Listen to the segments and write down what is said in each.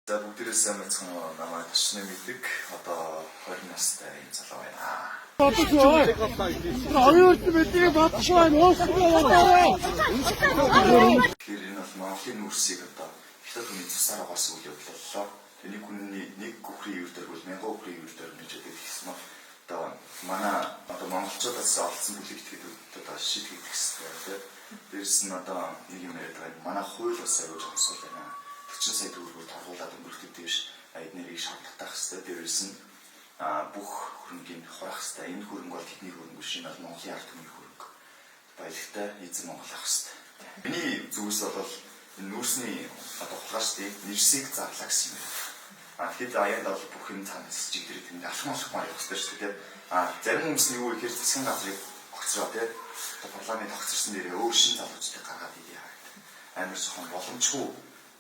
За бүгдээрээ сайн байцгаана уу? Намайг төсний мэддэг одоо 20 настай юм залуу байна. Оюут бидний батшаа нөөцлөө. Тэгэхээр энэ бол Монголын нүрсийг одоо хятад хүний цусаар угаасан үйл явдал боллоо. Тэний хүний нэг гүхрийн ивэр дээр бол 1000 гүхрийн ивэр дээр нэж өгөх гэсэн нь одоо манай одоо монголчуудаас олдсон бүлэг итгэдэг одоо шийдэх гэсэн тийм. Дээрс нь одоо нэг юм яриад байгаа. Манай хууль бас аюул жонсол байна. 40 сая төгрөгөөр торгуулаад өнгөрөхөд дэвш аяд нэрийг шаардлагатай хэвээр дээрс нь бүх хөрөнгөний хурах хэвээр энэ хөрөнгө бол тэдний хөрөнгө биш энэ бол Монголын ард түмний хөрөнгө. Баялагтай эзэн Монгол ах хэвээр. Миний зүгээс бол энэ нүрсний одоо хугааштай нэрсийг зарлаа гэсэн юм. Тэгэхэд аянд бол бүх юм цаанаас чиглэрэг тэнд алхмалхмаар явах хэрэгтэй шүү дээ. Зарим хүмүүс нь юу ихээр засгийн газрыг огцроо тийм парламент огцорсон дээрээ өөр шин залуучдыг гаргаад идэх амар сохон боломжгүй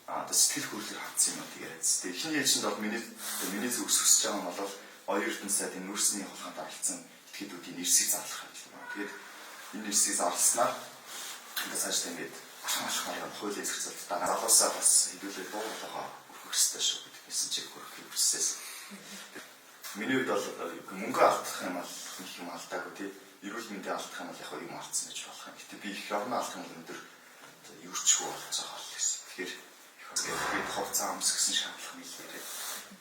одоо сэтгэл хөдлөлөөр хатсан юм тэгээд эхний ээлжинд бол миний зүг өсөж байгаа нь бол оюун ертөнцид энэ нүрсний хулгайнд оролцсон этгээдүүдийн нэрсийг зарлах юм байна. Тэгээд энэ нэрсийг зарласнаар ингээд цаашдаа ингээд ашиглах хуулийн зөрчилд дараалалсаа бас хэдүүлээ дуугаа өргөх хэрэгтэй шүү гэсэн чиг хөрөх процесс. Миний хувьд бол мөнгө алдах юм бол юм алдаагүй тий. Эрүүл мэндийн алдах юм бол яг юм алдсан гэж болох юм. Гэтэ би их орны алдах юм өндөр юурчгүй болцоо гол гэсэн. Тэгэхээр би хугацаа амс гэсэн шаардлага нийлээд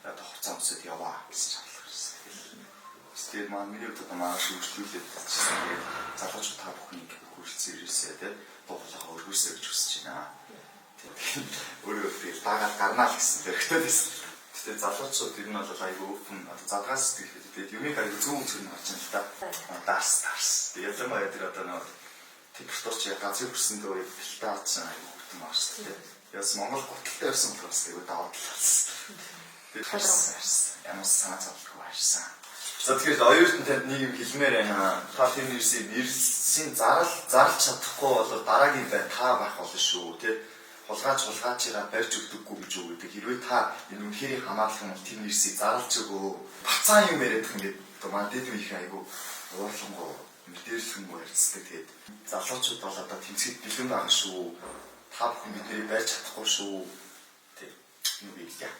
одоо хугацаа амсад яваа гэсэн шаардлага ирсэн. Тэгээд маань миний хувьд одоо маш хөгжлүүлээд тэгээд залуучууд та бүхнийг хүрэлцэн ирээсээ тэгээд дуугалгаа өргөөсэй гэж хүсэж байна. Тэгээд өөрөө би дагаад гарнаа л гэсэн хэрэгтэй байсан. Тэгээд залуучууд ер нь бол айгүй өвчин одоо задгаас сэтгэлээ тэгээд юмыг айгүй зөв үнцгэр нь харж байна л да. Дарс. Тэгээд юм аа тэр одоо нэг температурч газрын хүрсэндөө бэлтаач айгүй хөтөн маш тэгээд яс Монгол готалтай байсан болохоос тэгээд даваад л болсон. Тэгээд ямар санаа зовлгүй хайрсан. За тэгэхээр оюутан танд нэг юм хэлмээр байна. Та тэр нэрсийн зарлж чадахгүй бол дараагийн бай та байх болно шүү тий. Хулгайчираа барьж өгдөггүй гэж үү гэдэг. Хэрвээ та энэ үнэхээр хамаарлах юм бол тэр нэрсийг зарлж өгөө. Бацаан юм яриад их ингээд одоо маань дэд үеийн айгу уурлангуу мэдээлэлгүй ярьцдаг. Тэгээд залуучууд бол одоо тэмцэхэд бэлэн байгаа шүү. Та бүхэн бидний барьж чадахгүй шүү. Тэг. Юу гэлээ.